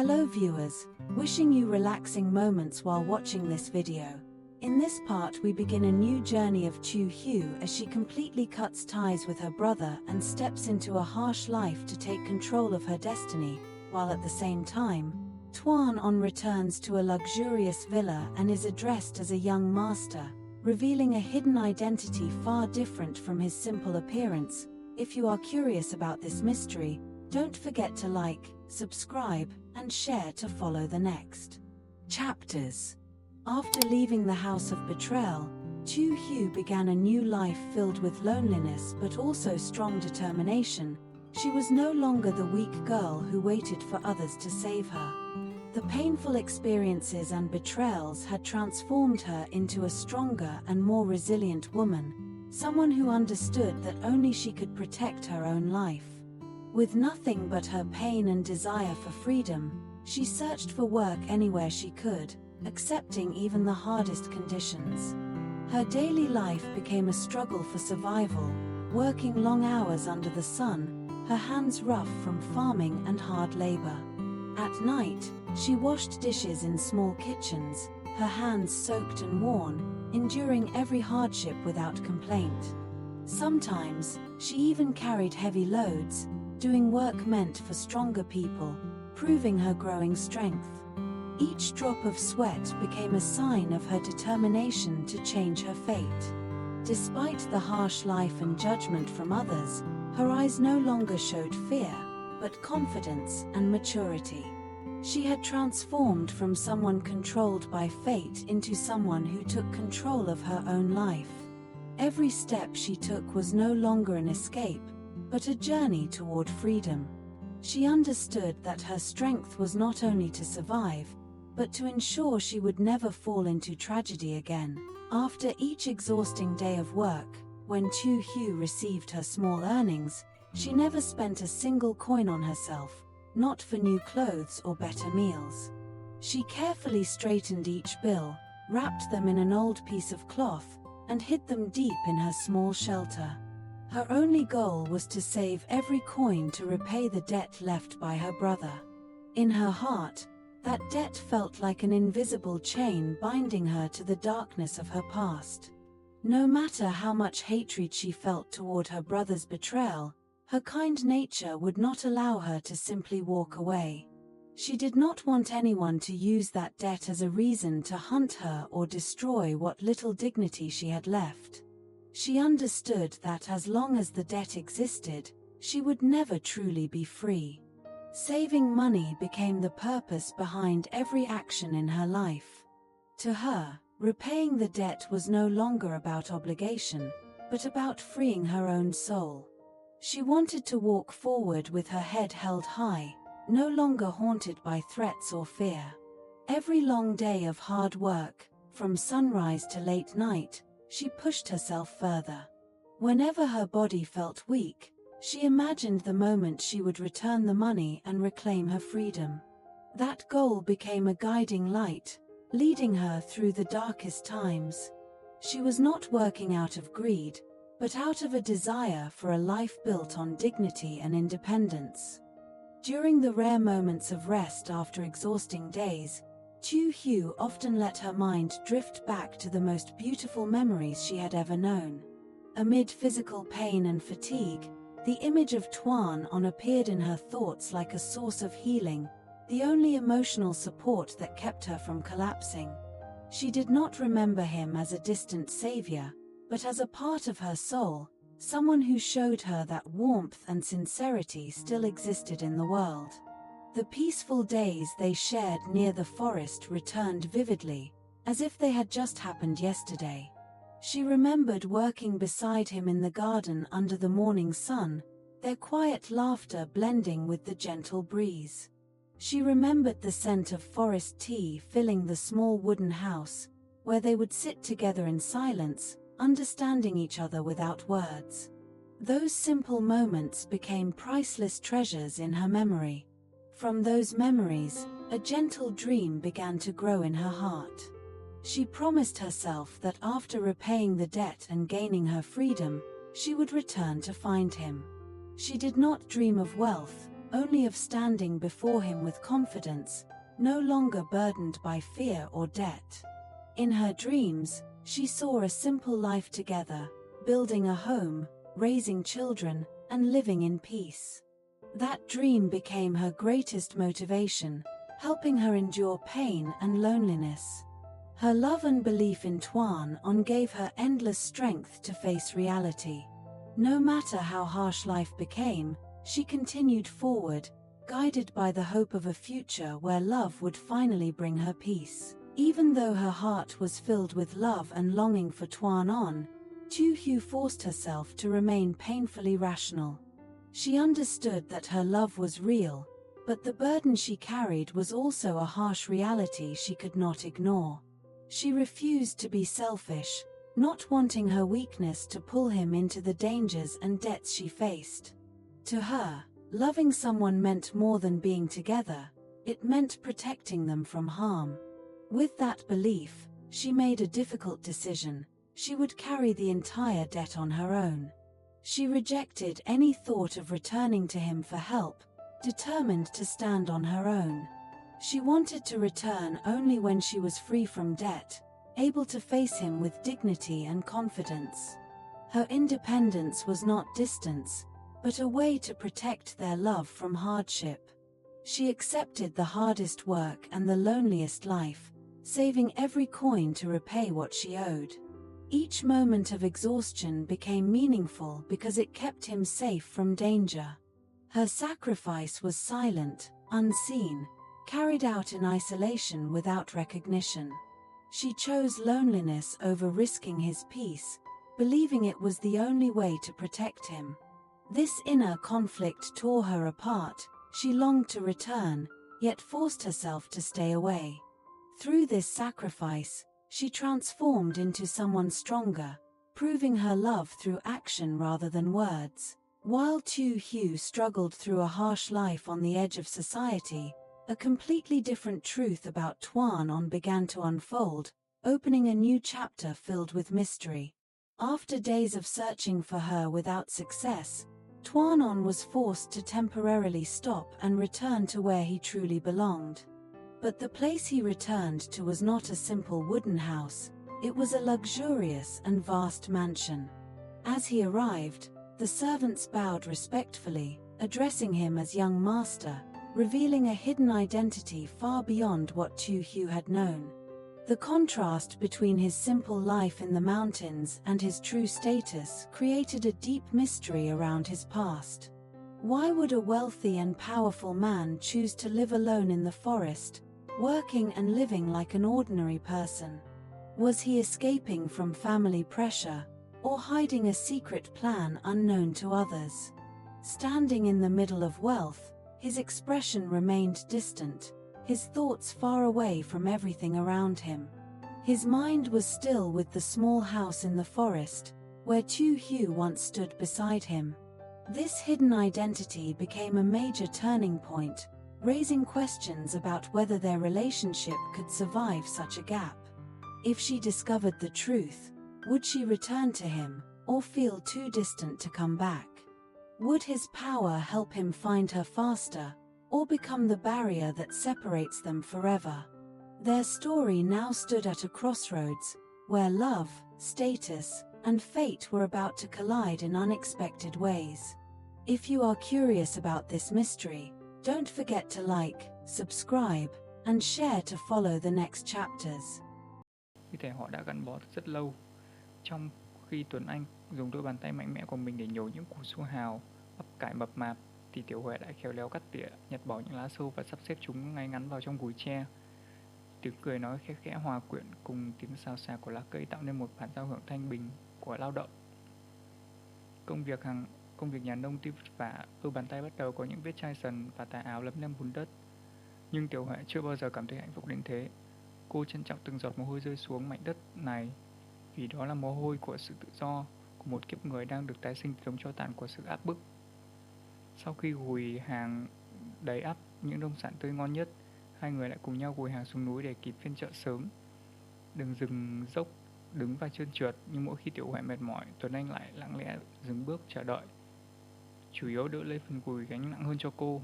Hello viewers, wishing you relaxing moments while watching this video. In this part we begin a new journey of Tieu Hue as she completely cuts ties with her brother and steps into a harsh life to take control of her destiny, while at the same time, Tuan returns to a luxurious villa and is addressed as a young master, revealing a hidden identity far different from his simple appearance. If you are curious about this mystery, don't forget to like, subscribe, and share to follow the next chapters. After leaving the house of betrayal, Tieu Hue began a new life filled with loneliness but also strong determination. She was no longer the weak girl who waited for others to save her. The painful experiences and betrayals had transformed her into a stronger and more resilient woman, someone who understood that only she could protect her own life. With nothing but her pain and desire for freedom, she searched for work anywhere she could, accepting even the hardest conditions. Her daily life became a struggle for survival, working long hours under the sun, her hands rough from farming and hard labor. At night, she washed dishes in small kitchens, her hands soaked and worn, enduring every hardship without complaint. Sometimes, she even carried heavy loads, doing work meant for stronger people, proving her growing strength. Each drop of sweat became a sign of her determination to change her fate. Despite the harsh life and judgment from others, her eyes no longer showed fear, but confidence and maturity. She had transformed from someone controlled by fate into someone who took control of her own life. Every step she took was no longer an escape, but a journey toward freedom. She understood that her strength was not only to survive, but to ensure she would never fall into tragedy again. After each exhausting day of work, when Tieu Hue received her small earnings, she never spent a single coin on herself, not for new clothes or better meals. She carefully straightened each bill, wrapped them in an old piece of cloth, and hid them deep in her small shelter. Her only goal was to save every coin to repay the debt left by her brother. In her heart, that debt felt like an invisible chain binding her to the darkness of her past. No matter how much hatred she felt toward her brother's betrayal, her kind nature would not allow her to simply walk away. She did not want anyone to use that debt as a reason to hunt her or destroy what little dignity she had left. She understood that as long as the debt existed, she would never truly be free. Saving money became the purpose behind every action in her life. To her, repaying the debt was no longer about obligation, but about freeing her own soul. She wanted to walk forward with her head held high, no longer haunted by threats or fear. Every long day of hard work, from sunrise to late night, she pushed herself further. Whenever her body felt weak, she imagined the moment she would return the money and reclaim her freedom. That goal became a guiding light, leading her through the darkest times. She was not working out of greed, but out of a desire for a life built on dignity and independence. During the rare moments of rest after exhausting days, Tieu Hue often let her mind drift back to the most beautiful memories she had ever known. Amid physical pain and fatigue, the image of Tuan appeared in her thoughts like a source of healing, the only emotional support that kept her from collapsing. She did not remember him as a distant savior, but as a part of her soul, someone who showed her that warmth and sincerity still existed in the world. The peaceful days they shared near the forest returned vividly, as if they had just happened yesterday. She remembered working beside him in the garden under the morning sun, their quiet laughter blending with the gentle breeze. She remembered the scent of forest tea filling the small wooden house, where they would sit together in silence, understanding each other without words. Those simple moments became priceless treasures in her memory. From those memories, a gentle dream began to grow in her heart. She promised herself that after repaying the debt and gaining her freedom, she would return to find him. She did not dream of wealth, only of standing before him with confidence, no longer burdened by fear or debt. In her dreams, she saw a simple life together, building a home, raising children, and living in peace. That dream became her greatest motivation, helping her endure pain and loneliness. Her love and belief in Tuan gave her endless strength to face reality. No matter how harsh life became, she continued forward, guided by the hope of a future where love would finally bring her peace. Even though her heart was filled with love and longing for Tuan, Tieu Hue forced herself to remain painfully rational. She understood that her love was real, but the burden she carried was also a harsh reality she could not ignore. She refused to be selfish, not wanting her weakness to pull him into the dangers and debts she faced. To her, loving someone meant more than being together, it meant protecting them from harm. With that belief, she made a difficult decision: she would carry the entire debt on her own. She rejected any thought of returning to him for help, determined to stand on her own. She wanted to return only when she was free from debt, able to face him with dignity and confidence. Her independence was not distance, but a way to protect their love from hardship. She accepted the hardest work and the loneliest life, saving every coin to repay what she owed. Each moment of exhaustion became meaningful because it kept him safe from danger. Her sacrifice was silent, unseen, carried out in isolation without recognition. She chose loneliness over risking his peace, believing it was the only way to protect him. This inner conflict tore her apart. She longed to return, yet forced herself to stay away. Through this sacrifice, she transformed into someone stronger, proving her love through action rather than words. While Tieu Hue struggled through a harsh life on the edge of society, a completely different truth about Tuan began to unfold, opening a new chapter filled with mystery. After days of searching for her without success, Tuan was forced to temporarily stop and return to where he truly belonged. But the place he returned to was not a simple wooden house, it was a luxurious and vast mansion. As he arrived, the servants bowed respectfully, addressing him as young master, revealing a hidden identity far beyond what Tieu Hue had known. The contrast between his simple life in the mountains and his true status created a deep mystery around his past. Why would a wealthy and powerful man choose to live alone in the forest, working and living like an ordinary person? Was he escaping from family pressure, or hiding a secret plan unknown to others? Standing in the middle of wealth, his expression remained distant, his thoughts far away from everything around him. His mind was still with the small house in the forest, where Tieu Hue once stood beside him. This hidden identity became a major turning point, raising questions about whether their relationship could survive such a gap. If she discovered the truth, would she return to him, or feel too distant to come back? Would his power help him find her faster, or become the barrier that separates them forever? Their story now stood at a crossroads, where love, status, and fate were about to collide in unexpected ways. If you are curious about this mystery, don't forget to like, subscribe, and share to follow the next chapters. Như thể họ đã gắn bó rất lâu. Trong khi Tuấn Anh dùng đôi bàn tay mạnh mẽ của mình để nhổ những củ su hào, bắp cải mập mạp, thì Tiểu Huệ đã khéo léo cắt tỉa, nhặt bỏ những lá sâu và sắp xếp chúng ngay ngắn vào trong gùi tre. Tiếng cười nói khẽ khẽ hòa quyện cùng tiếng xào xạc của lá cây tạo nên một bản giao hưởng thanh bình của lao động. Công việc nhà nông tuy vất vả, đôi bàn tay bắt đầu có những vết chai sần và tà áo lấm lem bùn đất. Nhưng Tiểu Huệ chưa bao giờ cảm thấy hạnh phúc đến thế. Cô trân trọng từng giọt mồ hôi rơi xuống mảnh đất này, vì đó là mồ hôi của sự tự do, của một kiếp người đang được tái sinh từ đống tro tàn của sự áp bức. Sau khi gùi hàng đầy ắp những nông sản tươi ngon nhất, hai người lại cùng nhau gùi hàng xuống núi để kịp phiên chợ sớm. Đường rừng dốc, đứng và trơn trượt, nhưng mỗi khi Tiểu Huệ mệt mỏi, Tuấn Anh lại lặng lẽ dừng bước chờ đợi, chủ yếu đỡ lấy phần gùi gánh nặng hơn cho cô.